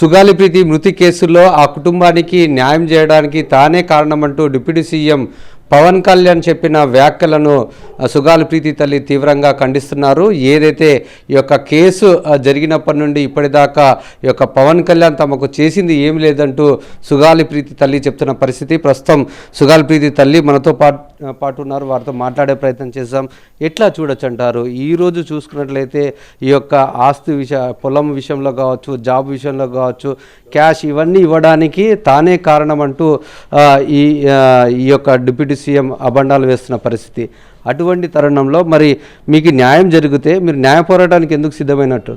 సుగాలి మృతి కేసులో ఆ కుటుంబానికి న్యాయం చేయడానికి తానే కారణమంటూ డిప్యూటీ సీఎం పవన్ కళ్యాణ్ చెప్పిన వ్యాఖ్యలను సుగాలి తల్లి తీవ్రంగా ఖండిస్తున్నారు. ఏదైతే ఈ యొక్క కేసు జరిగినప్పటి నుండి ఇప్పటిదాకా ఈ యొక్క పవన్ కళ్యాణ్ తమకు చేసింది ఏమి లేదంటూ సుగాలి తల్లి చెప్తున్న పరిస్థితి. ప్రస్తుతం సుగాలి తల్లి మనతో పాటు ఉన్నారు. వారితో మాట్లాడే ప్రయత్నం చేద్దాం. ఎట్లా చూడొచ్చు అంటారు? ఈరోజు చూసుకున్నట్లయితే ఈ యొక్క ఆస్తి పొలం విషయంలో కావచ్చు, జాబ్ విషయంలో కావచ్చు, క్యాష్ ఇవన్నీ ఇవ్వడానికి తానే కారణం అంటూ ఈ యొక్క డిప్యూటీ సీఎం అబండాలు వేస్తున్న పరిస్థితి. అటువంటి తరుణంలో మరి మీకు న్యాయం జరిగితే మీరు న్యాయ పోరాటానికి ఎందుకు సిద్ధమైనట్టు?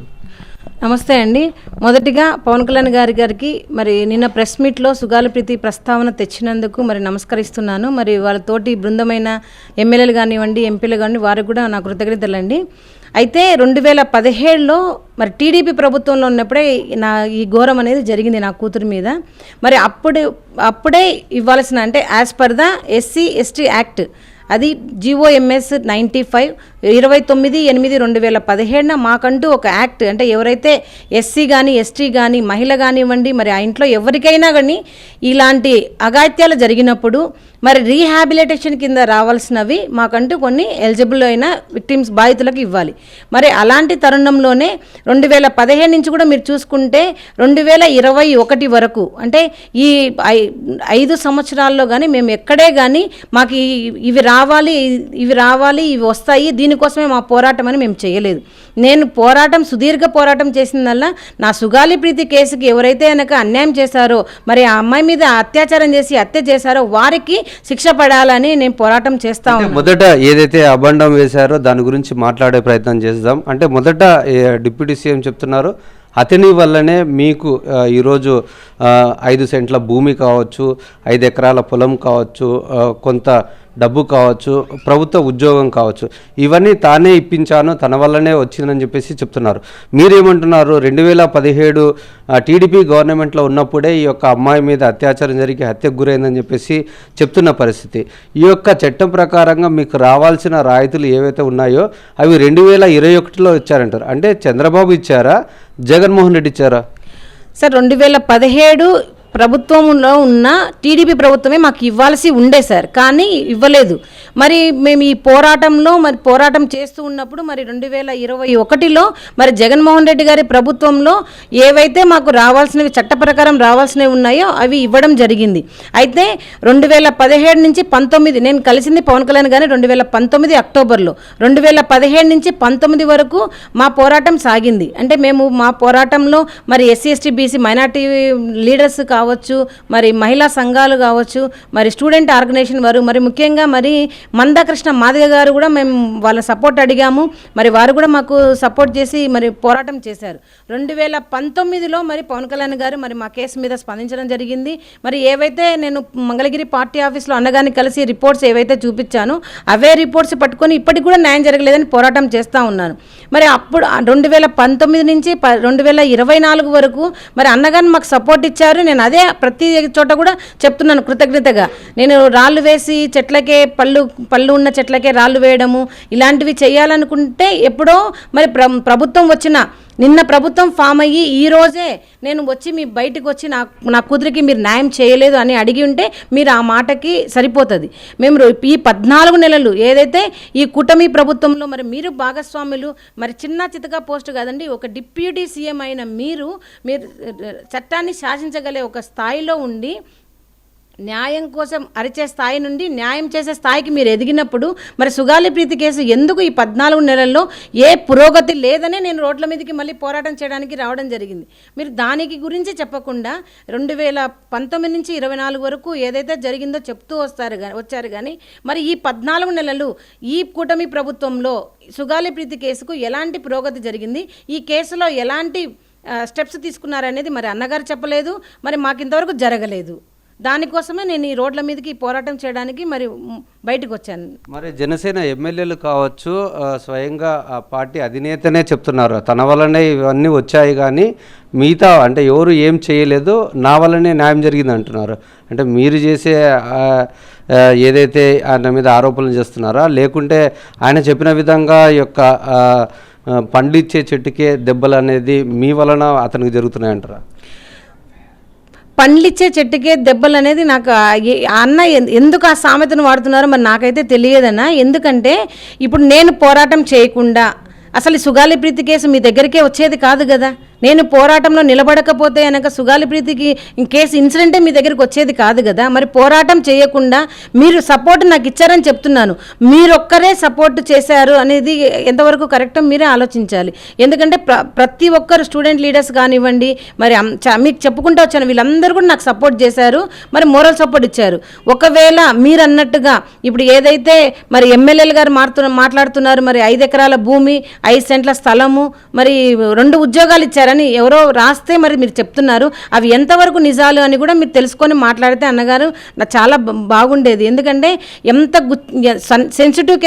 నమస్తే అండి. మొదటిగా పవన్ కళ్యాణ్ గారికి మరి నిన్న ప్రెస్ మీట్లో సుగాలి ప్రస్తావన తెచ్చినందుకు మరి నమస్కరిస్తున్నాను. మరి వాళ్ళ తోటి బృందమైన ఎమ్మెల్యేలు కానివ్వండి, ఎంపీలు కానివ్వండి, వారికి కూడా నా కృతజ్ఞతలండి. అయితే 2017లో మరి టీడీపీ ప్రభుత్వంలో ఉన్నప్పుడే ఈ ఘోరం అనేది జరిగింది నా కూతురు మీద. మరి అప్పుడే ఇవ్వాల్సిన, అంటే as per the SC ST act, అది GOMS 95 29/8/2017 మాకంటూ ఒక యాక్ట్, అంటే ఎవరైతే SC కానీ ST కానీ మహిళ కానివ్వండి, మరి ఆ ఇంట్లో ఎవరికైనా కానీ ఇలాంటి అఘాయిత్యాలు జరిగినప్పుడు మరి రీహాబిలిటేషన్ కింద రావాల్సినవి మాకంటూ కొన్ని ఎలిజిబుల్ అయిన విక్టిమ్స్ బాధితులకు ఇవ్వాలి. మరి అలాంటి తరుణంలోనే 2015 నుంచి కూడా మీరు చూసుకుంటే 2021 వరకు, అంటే ఈ 5 సంవత్సరాల్లో కానీ మేము ఎక్కడే కానీ మాకు ఇవి రావాలి ఇవి వస్తాయి, దీనికోసమే మా పోరాటం అని మేము చేయలేదు. నేను సుదీర్ఘ పోరాటం చేసిందల్లా నా సుగాలి కేసుకి ఎవరైతే కనుక అన్యాయం చేశారో, మరి ఆ అమ్మాయి మీద అత్యాచారం చేసి హత్య చేశారో వారికి శిక్ష పడాలని నేను పోరాటం చేస్తా ఉన్నాను. మొదట ఏదైతే అబండం వేశారో దాని గురించి మాట్లాడే ప్రయత్నం చేద్దాం. అంటే మొదట డిప్యూటీ సీఎం చెప్తున్నారు, అతని వల్లనే మీకు ఈరోజు 5 సెంట్ల భూమి కావచ్చు, 5 ఎకరాల పొలం కావచ్చు, కొంత డబ్బు కావచ్చు, ప్రభుత్వ ఉద్యోగం కావచ్చు, ఇవన్నీ తానే ఇప్పించాను, తన వల్లనే వచ్చిందని చెప్పేసి చెప్తున్నారు. మీరేమంటున్నారు? 2017 టీడీపీ గవర్నమెంట్లో ఉన్నప్పుడే ఈ యొక్క అమ్మాయి మీద అత్యాచారం జరిగి హత్యకు గురైందని చెప్పేసి చెప్తున్న పరిస్థితి. ఈ యొక్క చట్టం ప్రకారంగా మీకు రావాల్సిన రాయితీలు ఏవైతే ఉన్నాయో అవి 2021లో ఇచ్చారంటారు. అంటే చంద్రబాబు ఇచ్చారా, జగన్మోహన్ రెడ్డి ఇచ్చారా? సార్, 2017 ప్రభుత్వంలో ఉన్న టీడీపీ ప్రభుత్వమే మాకు ఇవ్వాల్సి ఉండే సార్, కానీ ఇవ్వలేదు. మరి మేము ఈ పోరాటం చేస్తూ ఉన్నప్పుడు మరి 2021లో మరి జగన్మోహన్ రెడ్డి గారి ప్రభుత్వంలో ఏవైతే మాకు రావాల్సినవి, చట్ట ప్రకారం రావాల్సినవి ఉన్నాయో అవి ఇవ్వడం జరిగింది. అయితే 2017 నుంచి 19 నేను కలిసింది పవన్ కళ్యాణ్ గారిని 2019 అక్టోబర్లో. 2017 నుంచి 19 వరకు మా పోరాటం సాగింది. అంటే మేము మా పోరాటంలో మరి SC ST BC minority leaders కావచ్చు, మరి మహిళా సంఘాలు కావచ్చు, మరి స్టూడెంట్ ఆర్గనైజేషన్ వారు, మరి ముఖ్యంగా మరి మందాకృష్ణ మాదిగ గారు కూడా మేము వాళ్ళ సపోర్ట్ అడిగాము. మరి వారు కూడా మాకు సపోర్ట్ చేసి మరి పోరాటం చేశారు. 2019లో మరి పవన్ కళ్యాణ్ గారు మరి మా కేసు మీద స్పందించడం జరిగింది. మరి ఏవైతే నేను మంగళగిరి పార్టీ ఆఫీస్లో అన్నగారిని కలిసి రిపోర్ట్స్ ఏవైతే చూపించానో అవే రిపోర్ట్స్ పట్టుకొని ఇప్పటికి కూడా న్యాయం జరగలేదని పోరాటం చేస్తూ ఉన్నాను. మరి అప్పుడు 2019 నుంచి 2024 వరకు మరి అన్నగారిని మాకు సపోర్ట్ ఇచ్చారు. నేను అదే ప్రతి చోట కూడా చెప్తున్నాను కృతజ్ఞతగా. నేను రాళ్ళు వేసి చెట్లకే పళ్ళు ఉన్న చెట్లకే రాళ్ళు వేయడము ఇలాంటివి చేయాలనుకుంటే ఎప్పుడో మరి నిన్న ప్రభుత్వం ఫామ్ అయ్యి ఈరోజే నేను వచ్చి మీ బయటకు వచ్చి నా కూతురికి మీరు న్యాయం చేయలేదు అని అడిగి ఉంటే మీరు ఆ మాటకి సరిపోతుంది. మేము ఈ 14 నెలలు ఏదైతే ఈ కూటమి ప్రభుత్వంలో మరి మీరు భాగస్వాములు, మరి చిన్న చితక పోస్ట్ కాదండి, ఒక డిప్యూటీ సీఎం అయిన మీరు చట్టాన్ని శాసించగలే ఒక స్థాయిలో ఉండి న్యాయం కోసం అరిచే స్థాయి నుండి న్యాయం చేసే స్థాయికి మీరు ఎదిగినప్పుడు మరి సుగాలి కేసు ఎందుకు ఈ 14 నెలల్లో ఏ పురోగతి లేదనే నేను రోడ్ల మీదకి మళ్ళీ పోరాటం చేయడానికి రావడం జరిగింది. మీరు దానికి గురించి చెప్పకుండా 2019 నుంచి 24 వరకు ఏదైతే జరిగిందో చెప్తూ వచ్చారు కానీ మరి ఈ 14 నెలలు ఈ కూటమి ప్రభుత్వంలో సుగాలి కేసుకు ఎలాంటి పురోగతి జరిగింది, ఈ కేసులో ఎలాంటి స్టెప్స్ తీసుకున్నారనేది మరి అన్నగారు చెప్పలేదు, మరి మాకు ఇంతవరకు జరగలేదు. దానికోసమే నేను ఈ రోడ్ల మీదకి పోరాటం చేయడానికి మరి బయటకు వచ్చాను. మరి జనసేన ఎమ్మెల్యేలు కావచ్చు, స్వయంగా ఆ పార్టీ అధినేతనే చెప్తున్నారు తన వల్లనే ఇవన్నీ వచ్చాయి కానీ మిగతా అంటే ఎవరు ఏం చేయలేదు, నా వల్లనే న్యాయం జరిగింది అంటున్నారు. అంటే మీరు చేసే ఏదైతే ఆయన మీద ఆరోపణలు చేస్తున్నారా, లేకుంటే ఆయన చెప్పిన విధంగా యొక్క పండ్లిచ్చే చెట్టుకే దెబ్బలు అనేది మీ వలన అతనికి జరుగుతున్నాయంటారా? పండ్లిచ్చే చెట్టుకే దెబ్బలు అనేది నాకు ఆ అన్న ఎందుకు ఆ సామెతను వాడుతున్నారో మరి నాకైతే తెలియదన్నా. ఎందుకంటే ఇప్పుడు నేను పోరాటం చేయకుండా అసలు సుగాలి ప్రీతి కేసు మీ దగ్గరికే వచ్చేది కాదు కదా. నేను పోరాటంలో నిలబడకపోతే కనుక సుగాలి ప్రీతికి కేసు ఇన్సిడెంటే మీ దగ్గరికి వచ్చేది కాదు కదా. మరి పోరాటం చేయకుండా మీరు సపోర్ట్ నాకు ఇచ్చారని చెప్తున్నాను. మీరొక్కరే సపోర్ట్ చేశారు అనేది ఎంతవరకు కరెక్టో మీరే ఆలోచించాలి. ఎందుకంటే ప్రతి ఒక్కరు స్టూడెంట్ లీడర్స్ కానివ్వండి, మరి మీకు చెప్పుకుంటూ వచ్చాను, వీళ్ళందరూ కూడా నాకు సపోర్ట్ చేశారు, మరి మోరల్ సపోర్ట్ ఇచ్చారు. ఒకవేళ మీరు అన్నట్టుగా ఇప్పుడు ఏదైతే మరి ఎమ్మెల్యేలు గారు మాట్లాడుతున్నారు, మరి 5 ఎకరాల భూమి 5 సెంట్ల స్థలము మరి 2 ఉద్యోగాలు ఇచ్చారని ఎవరో రాస్తే మరి మీరు చెప్తున్నారు. అవి ఎంతవరకు నిజాలు అని కూడా మీరు తెలుసుకొని మాట్లాడితే అన్నగారు నాకు చాలా బాగుండేది. ఎందుకంటే ఎంత సెన్సిటివ్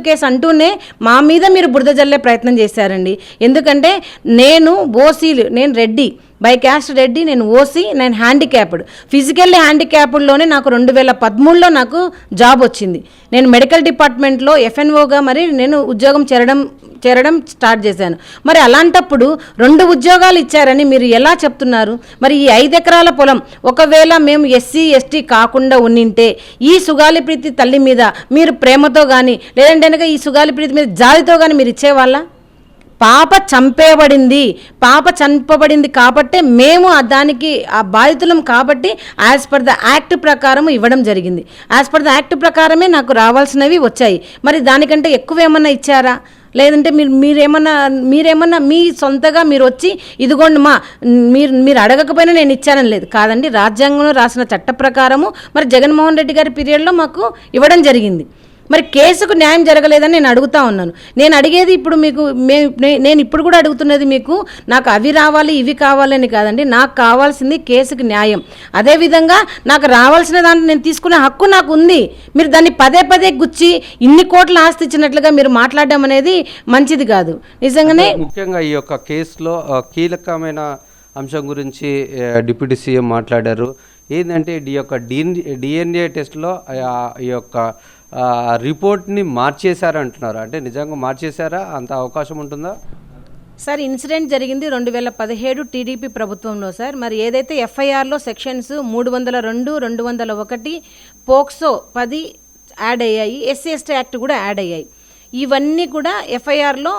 కేసు అంటూనే మా మీద మీరు బురద జల్లే ప్రయత్నం చేశారండి. ఎందుకంటే నేను ఓసీలు, నేను రెడ్డి, బై క్యాస్ట్ రెడ్డి, నేను ఓసీ, నేను హ్యాండిక్యాప్డ్, ఫిజికల్లీ హ్యాండిక్యాప్డ్లోనే నాకు 2013లో నాకు జాబ్ వచ్చింది. నేను మెడికల్ డిపార్ట్మెంట్లో ఎఫ్ఎన్ఓగా మరి నేను ఉద్యోగం చేరడం స్టార్ట్ చేశాను. మరి అలాంటప్పుడు 2 ఉద్యోగాలు ఇచ్చారని మీరు ఎలా చెప్తున్నారు? మరి ఈ 5 ఎకరాల పొలం ఒకవేళ మేము ఎస్సీ ఎస్టీ కాకుండా ఉండింటే ఈ సుగాలి ప్రీతి తల్లి మీద మీరు ప్రేమతో కానీ లేదంటే కనుక ఈ సుగాలి ప్రీతి మీద జాలితో కానీ మీరు ఇచ్చేవాళ్ళ? పాప చంపబడింది కాబట్టే మేము దానికి ఆ బాధితులం కాబట్టి యాజ్ పర్ ద యాక్ట్ ప్రకారం ఇవ్వడం జరిగింది. యాజ్ పర్ ద యాక్ట్ ప్రకారమే నాకు రావాల్సినవి వచ్చాయి. మరి దానికంటే ఎక్కువ ఏమన్నా ఇచ్చారా? లేదంటే మీరేమన్నా మీ సొంతగా మీరు వచ్చి ఇదిగోండి మీరు అడగకపోయినా నేను ఇచ్చానని లేదు కాదండి. రాజ్యాంగంలో రాసిన చట్ట ప్రకారము మరి జగన్మోహన్ రెడ్డి గారి పీరియడ్లో మాకు ఇవ్వడం జరిగింది. మరి కేసుకు న్యాయం జరగలేదని నేను అడుగుతా ఉన్నాను. నేను అడిగేది ఇప్పుడు మీకు నేను ఇప్పుడు కూడా అడుగుతున్నది మీకు, నాకు అవి రావాలి ఇవి కావాలని కాదండి. నాకు కావాల్సింది కేసుకు న్యాయం. అదేవిధంగా నాకు రావాల్సిన దాంట్లో నేను తీసుకునే హక్కు నాకు ఉంది. మీరు దాన్ని పదే గుచ్చి ఇన్ని కోట్ల ఆస్తి ఇచ్చినట్లుగా మీరు మాట్లాడడం అనేది మంచిది కాదు. నిజంగానే ముఖ్యంగా ఈ యొక్క కేసులో కీలకమైన అంశం గురించి డిప్యూటీ సీఎం మాట్లాడారు. ఏంటంటే ఈ యొక్క డిఎన్ఏ టెస్ట్లో ఈ యొక్క రిపోర్ట్ని మార్చేశారా అంటున్నారు. అంటే నిజంగా మార్చేశారా? అంత అవకాశం ఉంటుందా సార్? ఇన్సిడెంట్ జరిగింది 2017 టీడీపీ ప్రభుత్వంలో సార్. మరి ఏదైతే ఎఫ్ఐఆర్లో సెక్షన్స్ 302, 201, పోక్సో 10 యాడ్ అయ్యాయి, ఎస్సీ ఎస్టీ యాక్ట్ కూడా యాడ్ అయ్యాయి. ఇవన్నీ కూడా ఎఫ్ఐఆర్లో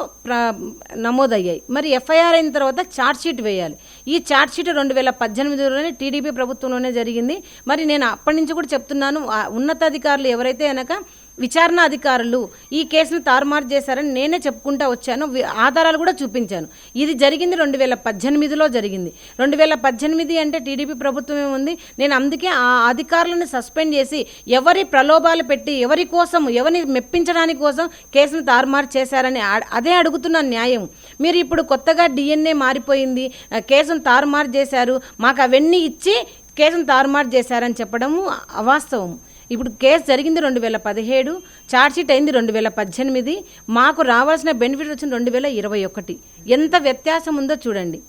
నమోదయ్యాయి. మరి ఎఫ్ఐఆర్ అయిన తర్వాత ఛార్జ్షీట్ వేయాలి. ఈ ఛార్జ్షీట్ 2018లోనే టీడీపీ ప్రభుత్వంలోనే జరిగింది. మరి నేను అప్పటి నుంచి కూడా చెప్తున్నాను, ఉన్నతాధికారులు ఎవరైతే కనుక విచారణ అధికారులు ఈ కేసును తారుమారు చేశారని నేనే చెప్పుకుంటా వచ్చాను. ఆధారాలు కూడా చూపించాను. ఇది జరిగింది 2018లో జరిగింది. 2018 అంటే టీడీపీ ప్రభుత్వమే ఉంది. నేను అందుకే ఆ అధికారులను సస్పెండ్ చేసి ఎవరి ప్రలోభాలు పెట్టి ఎవరి కోసం ఎవరిని మెప్పించడానికి కోసం కేసును తారుమారు చేశారని అదే అడుగుతున్న న్యాయం. మీరు ఇప్పుడు కొత్తగా డిఎన్ఏ మారిపోయింది, కేసును తారుమారు చేశారు, మాకు అవన్నీ ఇచ్చి కేసును తారుమారు చేశారని చెప్పడము అవాస్తవం. ఇప్పుడు కేసు జరిగింది 2017, ఛార్జ్షీట్ అయింది 2018, మాకు రావాల్సిన బెనిఫిట్ వచ్చింది 2021. ఎంత వ్యత్యాసం ఉందో చూడండి.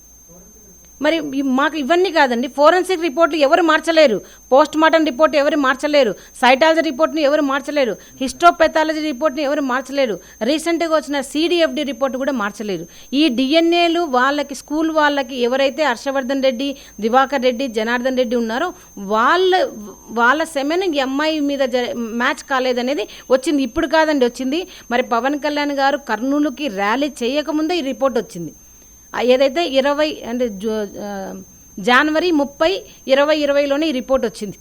మరి మాకు ఇవన్నీ కాదండి, ఫోరెన్సిక్ రిపోర్ట్లు ఎవరు మార్చలేరు, పోస్ట్ మార్టం రిపోర్ట్ ఎవరు మార్చలేరు, సైటాలజీ రిపోర్ట్ని ఎవరు మార్చలేరు, హిస్టోపెథాలజీ రిపోర్ట్ని ఎవరు మార్చలేరు, రీసెంట్గా వచ్చిన సిడిఎఫ్డి రిపోర్ట్ కూడా మార్చలేరు. ఈ డిఎన్ఏలు వాళ్ళకి స్కూల్ వాళ్ళకి ఎవరైతే హర్షవర్ధన్ రెడ్డి, దివాకర్ రెడ్డి, జనార్దన్ రెడ్డి ఉన్నారో వాళ్ళ సెమెన్ ఈ అమ్మాయి మీద మ్యాచ్ కాలేదనేది వచ్చింది. ఇప్పుడు కాదండి వచ్చింది, మరి పవన్ కళ్యాణ్ గారు కర్నూలుకి ర్యాలీ చేయకముందే ఈ రిపోర్ట్ వచ్చింది. ఏదైతే 20 అంటే జనవరి 30, 2020లోనే ఈ రిపోర్ట్ వచ్చింది.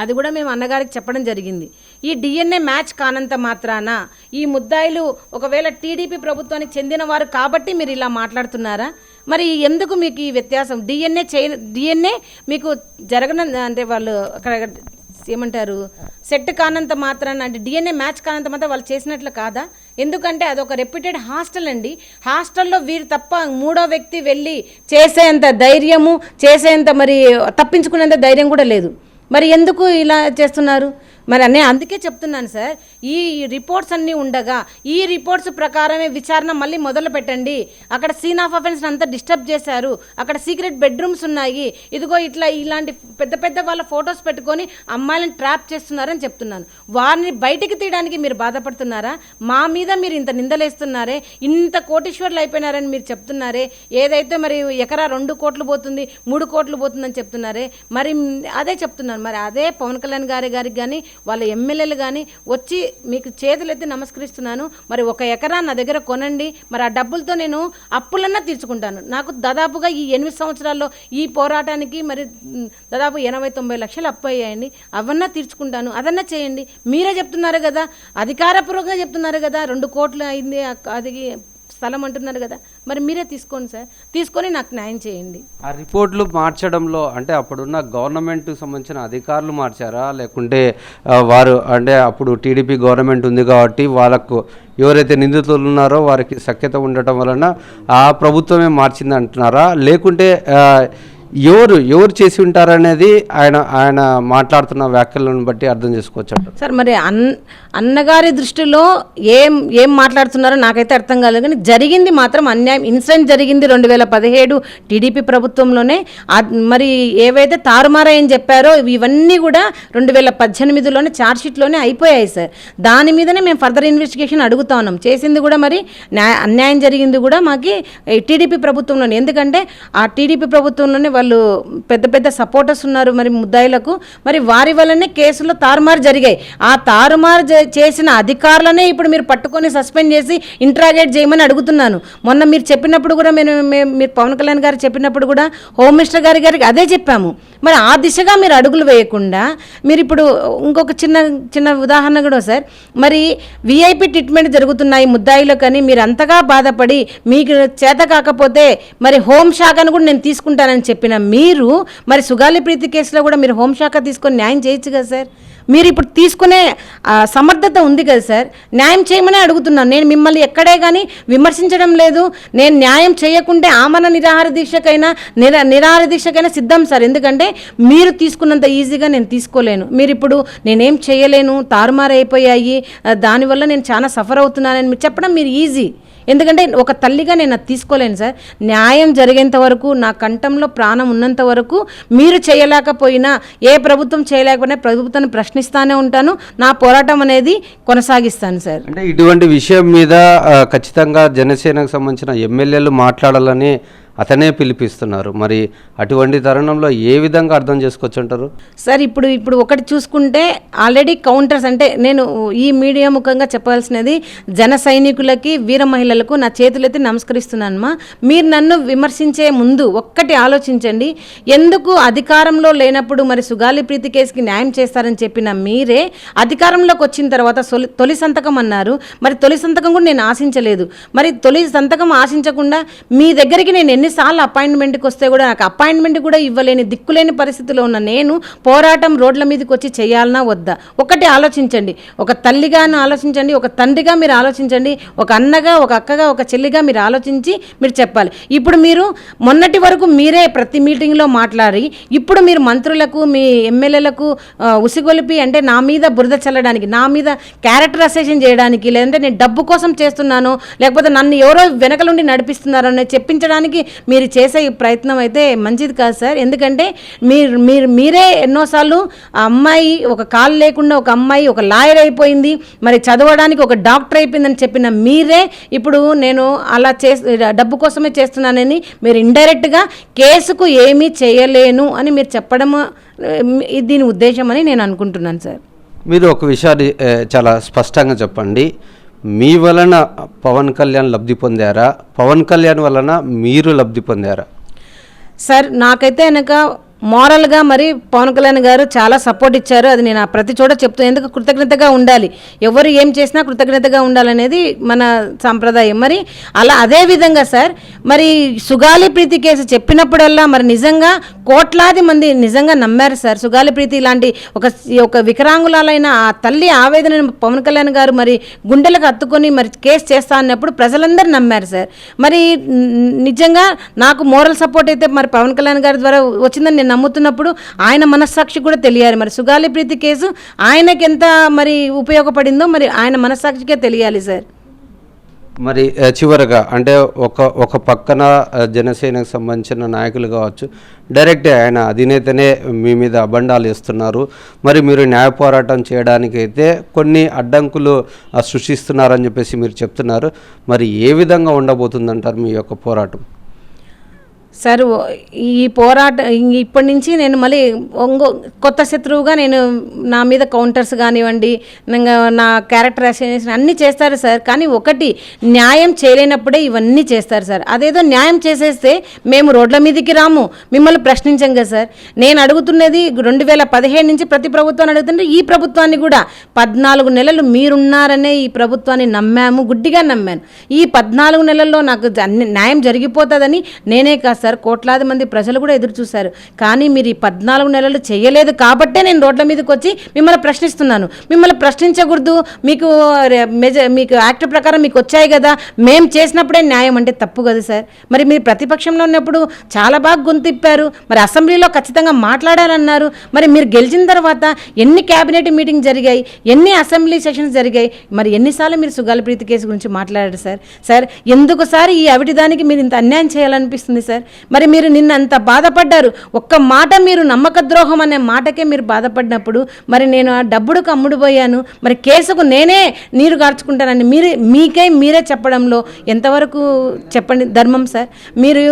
అది కూడా మేము అన్నగారికి చెప్పడం జరిగింది. ఈ డిఎన్ఏ మ్యాచ్ కానంత మాత్రాన ఈ ముద్దాయిలు ఒకవేళ టీడీపీ ప్రభుత్వానికి చెందిన వారు కాబట్టి మీరు ఇలా మాట్లాడుతున్నారా? మరి ఎందుకు మీకు ఈ వ్యత్యాసం? డిఎన్ఏ మీకు అంటే వాళ్ళు అక్కడ ఏమంటారు సెట్ కానంత మాత్రాన అంటే డిఎన్ఏ మ్యాచ్ కానంత మాత్రం వాళ్ళు చేసినట్లు కాదా? ఎందుకంటే అదొక రెప్యూటెడ్ హాస్టల్ అండి. హాస్టల్లో వీరు తప్ప 3వ వ్యక్తి వెళ్ళి చేసేంత ధైర్యము, చేసేంత మరి తప్పించుకునేంత ధైర్యం కూడా లేదు. మరి ఎందుకు ఇలా చేస్తున్నారు? మరి అందుకే చెప్తున్నాను సార్, ఈ రిపోర్ట్స్ అన్నీ ఉండగా ఈ రిపోర్ట్స్ ప్రకారమే విచారణ మళ్ళీ మొదలు పెట్టండి. అక్కడ సీన్ ఆఫ్ అఫెన్స్ అంతా డిస్టర్బ్ చేశారు, అక్కడ సీక్రెట్ బెడ్రూమ్స్ ఉన్నాయి, ఇదిగో ఇలాంటి పెద్ద పెద్ద వాళ్ళ ఫొటోస్ పెట్టుకొని అమ్మాయిలను ట్రాప్ చేస్తున్నారని చెప్తున్నాను. వారిని బయటికి తీయడానికి మీరు బాధపడుతున్నారా? మా మీద మీరు ఇంత నిందలేస్తున్నారే, ఇంత కోటీశ్వర్లు అయిపోయినారని మీరు చెప్తున్నారే, ఏదైతే మరి ఎకరా 2 కోట్లు పోతుంది 3 కోట్లు పోతుందని చెప్తున్నారే, మరి అదే చెప్తున్నాను. మరి అదే పవన్ కళ్యాణ్ గారికి కానీ వాళ్ళ ఎమ్మెల్యేలు కానీ వచ్చి మీకు చేతులెత్తి నమస్కరిస్తున్నాను. మరి 1 ఎకరా నా దగ్గర కొనండి, మరి ఆ డబ్బులతో నేను అప్పులన్నా తీర్చుకుంటాను. నాకు దాదాపుగా ఈ 8 సంవత్సరాల్లో ఈ పోరాటానికి మరి దాదాపు 80-90 లక్షలు అప్పు అయ్యాయండి. అవన్నా తీర్చుకుంటాను, అదన్నా చేయండి. మీరే చెప్తున్నారు కదా, అధికారపూర్వకంగా చెప్తున్నారు కదా 2 కోట్లు అయింది అది స్థలం అంటున్నారు కదా, మరి మీరే తీసుకోండి సార్, తీసుకొని నాకు న్యాయం చేయండి. ఆ రిపోర్ట్లు మార్చడంలో అంటే అప్పుడున్న గవర్నమెంట్కి సంబంధించిన అధికారులు మార్చారా, లేకుంటే వారు అంటే అప్పుడు టీడీపీ గవర్నమెంట్ ఉంది కాబట్టి వాళ్ళకు ఎవరైతే నిందితులు ఉన్నారో వారికి సఖ్యత ఉండటం వలన ఆ ప్రభుత్వమే మార్చింది అంటున్నారా, లేకుంటే ఎవరు చేసి ఉంటారనేది ఆయన మాట్లాడుతున్న వ్యాఖ్యలను బట్టి అర్థం చేసుకోవచ్చు అంట సార్. మరి అన్నగారి దృష్టిలో ఏం మాట్లాడుతున్నారో నాకైతే అర్థం కాలేదు, కానీ జరిగింది మాత్రం అన్యాయం. ఇన్సిడెంట్ జరిగింది 2017 టీడీపీ ప్రభుత్వంలోనే. మరి ఏవైతే తారుమారాయని చెప్పారో ఇవన్నీ కూడా 2018లోనే ఛార్జ్షీట్లోనే అయిపోయాయి సార్. దాని మీదనే మేము ఫర్దర్ ఇన్వెస్టిగేషన్ అడుగుతా ఉన్నాం. చేసింది కూడా మరి అన్యాయం జరిగింది కూడా మాకి టీడీపీ ప్రభుత్వంలోనే. ఎందుకంటే ఆ టీడీపీ ప్రభుత్వంలోనే వాళ్ళు పెద్ద పెద్ద సపోర్టర్స్ ఉన్నారు మరి ముద్దాయిలకు. మరి వారి వల్లనే కేసులో తారుమారు జరిగాయి. ఆ తారుమారు చేసిన అధికారులనే ఇప్పుడు మీరు పట్టుకొని సస్పెండ్ చేసి ఇంట్రాగేట్ చేయమని అడుగుతున్నాను. మొన్న మీరు చెప్పినప్పుడు కూడా మీరు పవన్ కళ్యాణ్ గారు చెప్పినప్పుడు కూడా హోమ్ మినిస్టర్ గారికి అదే చెప్పాము. మరి ఆ దిశగా మీరు అడుగులు వేయకుండా మీరు ఇప్పుడు ఇంకొక చిన్న ఉదాహరణ కూడా సార్, మరి విఐపి ట్రీట్మెంట్ జరుగుతున్నాయి ముద్దాయిలో, కానీ మీరు అంతగా బాధపడి మీకు చేత కాకపోతే మరి హోంశాఖను కూడా నేను తీసుకుంటానని చెప్పిన మీరు మరి సుగాలి ప్రీతి కేసులో కూడా మీరు హోంశాఖ తీసుకొని న్యాయం చేయొచ్చు కదా సార్. మీరు ఇప్పుడు తీసుకునే సమర్థత ఉంది కదా సార్, న్యాయం చేయమని అడుగుతున్నాను. నేను మిమ్మల్ని ఎక్కడే కానీ విమర్శించడం లేదు. నేను న్యాయం చేయకుంటే ఆమరణ నిరాహార దీక్షకైనా సిద్ధం సార్. ఎందుకంటే మీరు తీసుకున్నంత ఈజీగా నేను తీసుకోలేను. మీరు ఇప్పుడు నేనేం చేయలేను, తారుమారైపోయాయి, దానివల్ల నేను చాలా సఫర్ అవుతున్నానని మీరు చెప్పడం మీరు ఈజీ. ఎందుకంటే ఒక తల్లిగా నేను అది తీసుకోలేను సార్. న్యాయం జరిగేంత వరకు, నా కంఠంలో ప్రాణం ఉన్నంత వరకు మీరు చేయలేకపోయినా, ఏ ప్రభుత్వం చేయలేకపోయినా ప్రభుత్వాన్ని ప్రశ్నిస్తానే ఉంటాను. నా పోరాటం అనేది కొనసాగిస్తాను సార్. అంటే ఇటువంటి విషయం మీద ఖచ్చితంగా జనసేనకు సంబంధించిన ఎమ్మెల్యేలు మాట్లాడాలని అతనే పిలిపిస్తున్నారు. మరి అటువంటి తరుణంలో ఏ విధంగా అర్థం చేసుకోవచ్చు అంటారు సార్? ఇప్పుడు ఒకటి చూసుకుంటే ఆల్రెడీ కౌంటర్స్, అంటే నేను ఈ మీడియా ముఖంగా చెప్పాల్సినది జన సైనికులకి, వీర మహిళలకు నా చేతులెత్తి నమస్కరిస్తున్నానమ్మా. మీరు నన్ను విమర్శించే ముందు ఒక్కటి ఆలోచించండి. ఎందుకు అధికారంలో లేనప్పుడు మరి సుగాలి ప్రీతి కేసుకి న్యాయం చేస్తారని చెప్పిన మీరే అధికారంలోకి వచ్చిన తర్వాత తొలి సంతకం అన్నారు. మరి తొలి సంతకం కూడా నేను ఆశించలేదు. మరి తొలి సంతకం ఆశించకుండా మీ దగ్గరికి నేను ఎన్నిసార్లు అపాయింట్మెంట్కి వస్తే కూడా నాకు అపాయింట్మెంట్ కూడా ఇవ్వలేని దిక్కులేని పరిస్థితిలో ఉన్న నేను పోరాటం రోడ్ల మీదకి వచ్చి చేయాలన్నా వద్దా? ఒకటి ఆలోచించండి. ఒక తల్లిగా ఆలోచించండి, ఒక తండ్రిగా మీరు ఆలోచించండి, ఒక అన్నగా, ఒక అక్కగా, ఒక చెల్లిగా మీరు ఆలోచించి మీరు చెప్పాలి. ఇప్పుడు మీరు మొన్నటి వరకు మీరే ప్రతి మీటింగ్లో మాట్లాడి ఇప్పుడు మీరు మంత్రులకు, మీ ఎమ్మెల్యేలకు ఉసిగొలిపి అంటే నా మీద బురద చల్లడానికి, నా మీద క్యారెక్టర్ అసెషన్ చేయడానికి, లేదంటే నేను డబ్బు కోసం చేస్తున్నాను, లేకపోతే నన్ను ఎవరో వెనకలుండి నడిపిస్తున్నారని చెప్పించడానికి మీరు చేసే ప్రయత్నం అయితే మంచిది కాదు సార్. ఎందుకంటే మీరే ఎన్నోసార్లు ఆ అమ్మాయి ఒక కాలు లేకుండా ఒక అమ్మాయి ఒక లాయర్ అయిపోయింది, మరి చదవడానికి ఒక డాక్టర్ అయిపోయిందని చెప్పిన మీరే ఇప్పుడు నేను అలా డబ్బు కోసమే చేస్తున్నానని మీరు ఇండైరెక్ట్గా కేసుకు ఏమీ చేయలేను అని మీరు చెప్పడం దీని ఉద్దేశం అని నేను అనుకుంటున్నాను సార్. మీరు ఒక విషయాన్ని చాలా స్పష్టంగా చెప్పండి. మీ వలన పవన్ కళ్యాణ్ లబ్ధి పొందారా, పవన్ కళ్యాణ్ వలన మీరు లబ్ధి పొందారా? సార్ నాకైతే కనుక మోరల్గా మరి పవన్ కళ్యాణ్ గారు చాలా సపోర్ట్ ఇచ్చారు. అది నేను ప్రతి చోట చెప్తాను. ఎందుకు కృతజ్ఞతగా ఉండాలి, ఎవరు ఏం చేసినా కృతజ్ఞతగా ఉండాలనేది మన సాంప్రదాయం. మరి అదే విధంగా సార్ మరి సుగాలి ప్రీతి కేసు చెప్పినప్పుడల్లా మరి నిజంగా కోట్లాది మంది నిజంగా నమ్మారు సార్. సుగాలి ప్రీతి ఇలాంటి ఒక వికరాంగులైన ఆ తల్లి ఆవేదనను పవన్ కళ్యాణ్ గారు మరి గుండెలకు హత్తుకొని మరి కేసు చేస్తా అన్నప్పుడు ప్రజలందరూ నమ్మారు సార్. మరి నిజంగా నాకు మోరల్ సపోర్ట్ అయితే మరి పవన్ కళ్యాణ్ గారి ద్వారా వచ్చిందని నేను నమ్ముతున్నప్పుడు ఆయన మనస్సాక్షి కూడా తెలియాలి. మరి సుగాలి ప్రీతి కేసు ఆయనకి ఎంత మరి ఉపయోగపడిందో మరి ఆయన మనస్సాక్షికే తెలియాలి సార్. మరి చివరగా అంటే ఒక పక్కన జనసేనకు సంబంధించిన నాయకులు కావచ్చు, డైరెక్ట్ ఆయన అధినేతనే మీ మీద అబండాలు వేస్తున్నారు. మరి మీరు న్యాయ పోరాటం చేయడానికైతే కొన్ని అడ్డంకులు సృష్టిస్తున్నారని చెప్పేసి మీరు చెప్తున్నారు. మరి ఏ విధంగా ఉండబోతుందంటారు మీ యొక్క పోరాటం? సార్ ఈ పోరాటం ఇప్పటి నుంచి నేను మళ్ళీ కొత్త శత్రువుగా నేను నా మీద కౌంటర్స్ కానివ్వండి, నా క్యారెక్టర్ అసోసియేషన్ అన్నీ చేస్తారు సార్. కానీ ఒకటి న్యాయం చేయలేనప్పుడే ఇవన్నీ చేస్తారు సార్. అదేదో న్యాయం చేసేస్తే మేము రోడ్ల మీదకి రాము, మిమ్మల్ని ప్రశ్నించాం కదా సార్. నేను అడుగుతున్నది 2017 నుంచి ప్రతి ప్రభుత్వాన్ని అడుగుతుంటే ఈ ప్రభుత్వాన్ని కూడా 14 నెలలు మీరున్నారనే ఈ ప్రభుత్వాన్ని నమ్మాము, గుడ్డిగా నమ్మాను. ఈ 14 నెలల్లో నాకు న్యాయం జరిగిపోతుందని నేనే కాదు సార్, కోట్లాది మంది ప్రజలు కూడా ఎదురు చూశారు. కానీ మీరు ఈ 14 నెలలు చేయలేదు కాబట్టే నేను రోడ్ల మీదకి వచ్చి మిమ్మల్ని ప్రశ్నిస్తున్నాను. మిమ్మల్ని ప్రశ్నించకూడదు, మీకు యాక్ట్ ప్రకారం మీకు వచ్చాయి కదా, మేము చేసినప్పుడే న్యాయం అంటే తప్పు కదా సార్. మరి మీరు ప్రతిపక్షంలో ఉన్నప్పుడు చాలా బాగా గొంతిప్పారు, మరి అసెంబ్లీలో ఖచ్చితంగా మాట్లాడాలన్నారు. మరి మీరు గెలిచిన తర్వాత ఎన్ని క్యాబినెట్ మీటింగ్ జరిగాయి, ఎన్ని అసెంబ్లీ సెషన్స్ జరిగాయి, మరి ఎన్నిసార్లు మీరు సుగాలి ప్రీతి కేసు గురించి మాట్లాడారు సార్? సార్ ఎందుకు సార్ ఈ అవిటిదానికి మీరు ఇంత అన్యాయం చేయాలనిపిస్తుంది సార్? మరి మీరు నిన్న అంత బాధపడ్డారు, ఒక్క మాట మీరు నమ్మక ద్రోహం అనే మాటకే మీరు బాధపడినప్పుడు మరి నేను ఆ డబ్బుడుకు అమ్ముడుపోయాను, మరి కేసుకు నేనే నీరు గార్చుకుంటానని మీరే చెప్పడంలో ఎంతవరకు చెప్పండి ధర్మం సార్? మీరు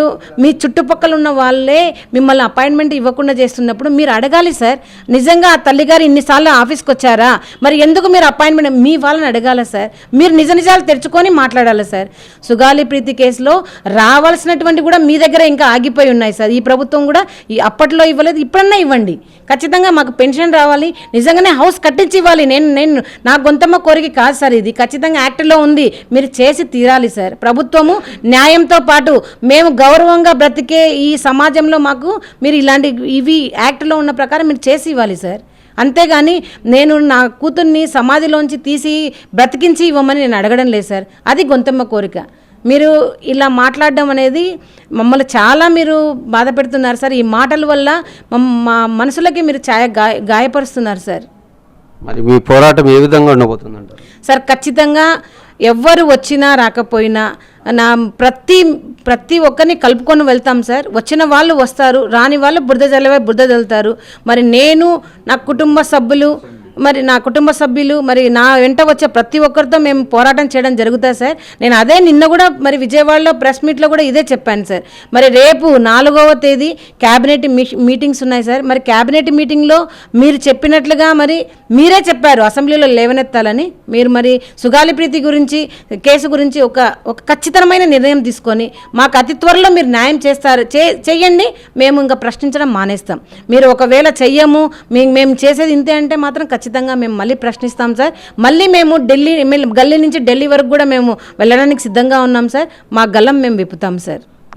మీ చుట్టుపక్కల ఉన్న వాళ్ళే మిమ్మల్ని అపాయింట్మెంట్ ఇవ్వకుండా చేస్తున్నప్పుడు మీరు అడగాలి సార్. నిజంగా ఆ తల్లిగారు ఇన్నిసార్లు ఆఫీస్కి వచ్చారా, మరి ఎందుకు మీరు అపాయింట్మెంట్ మీ వాళ్ళని అడగాల సార్? మీరు నిజాలు తెరుచుకొని మాట్లాడాలి సార్. సుగాలి ప్రీతి కేసులో రావాల్సినటువంటి కూడా మీ దగ్గర ఇంకా ఆగిపోయి ఉన్నాయి సార్. ఈ ప్రభుత్వం కూడా అప్పట్లో ఇవ్వలేదు, ఇప్పుడన్నా ఇవ్వండి. ఖచ్చితంగా మాకు పెన్షన్ రావాలి, నిజంగానే హౌస్ కట్టించి ఇవ్వాలి. నేను నా గొంతమ్మ కోరిక కాదు సార్, ఇది ఖచ్చితంగా యాక్ట్లో ఉంది, మీరు చేసి తీరాలి సార్. ప్రభుత్వము న్యాయంతో పాటు మేము గౌరవంగా బ్రతికే ఈ సమాజంలో మాకు మీరు ఇవి యాక్ట్లో ఉన్న ప్రకారం మీరు చేసి ఇవ్వాలి సార్. అంతేగాని నేను నా కూతుర్ని సమాధిలోంచి తీసి బ్రతికించి ఇవ్వమని నేను అడగడం లేదు సార్. అది గొంతమ్మ కోరిక. మీరు ఇలా మాట్లాడడం అనేది మమ్మల్ని చాలా మీరు బాధ పెడుతున్నారు సార్. ఈ మాటల వల్ల మా మనసులకి మీరు గాయపరుస్తున్నారు సార్. మరి మీ పోరాటం ఏ విధంగా ఉండబోతుందంటారు సార్? ఖచ్చితంగా ఎవ్వరు వచ్చినా రాకపోయినా నా ప్రతి ఒక్కరిని కలుపుకొని వెళ్తాం సార్. వచ్చిన వాళ్ళు వస్తారు, రాని వాళ్ళు బురద జల్లుతారు. మరి నేను నా కుటుంబ సభ్యులు మరి నా వెంట వచ్చే ప్రతి ఒక్కరితో మేము పోరాటం చేయడం జరుగుతుంది సార్. నేను అదే నిన్న కూడా మరి విజయవాడలో ప్రెస్ మీట్లో కూడా ఇదే చెప్పాను సార్. మరి రేపు 4వ తేదీ క్యాబినెట్ మీటింగ్స్ ఉన్నాయి సార్. మరి క్యాబినెట్ మీటింగ్లో మీరు చెప్పినట్లుగా మరి మీరే చెప్పారు అసెంబ్లీలో లేవనెత్తాలని. మీరు మరి సుగాలి ప్రీతి గురించి కేసు గురించి ఒక ఖచ్చితమైన నిర్ణయం తీసుకొని మాకు అతి త్వరలో మీరు న్యాయం చెయ్యండి. మేము ఇంకా ప్రశ్నించడం మానేస్తాం. మీరు ఒకవేళ చెయ్యము, మేము చేసేది ఇంతే అంటే మాత్రం ఖచ్చితంగా మేము మళ్ళీ ప్రశ్నిస్తాం సార్. మళ్ళీ మేము గల్లీ నుంచి ఢిల్లీ వరకు కూడా మేము వెళ్ళడానికి సిద్ధంగా ఉన్నాం సార్. మా గల్లం మేము విప్పుతాం సార్.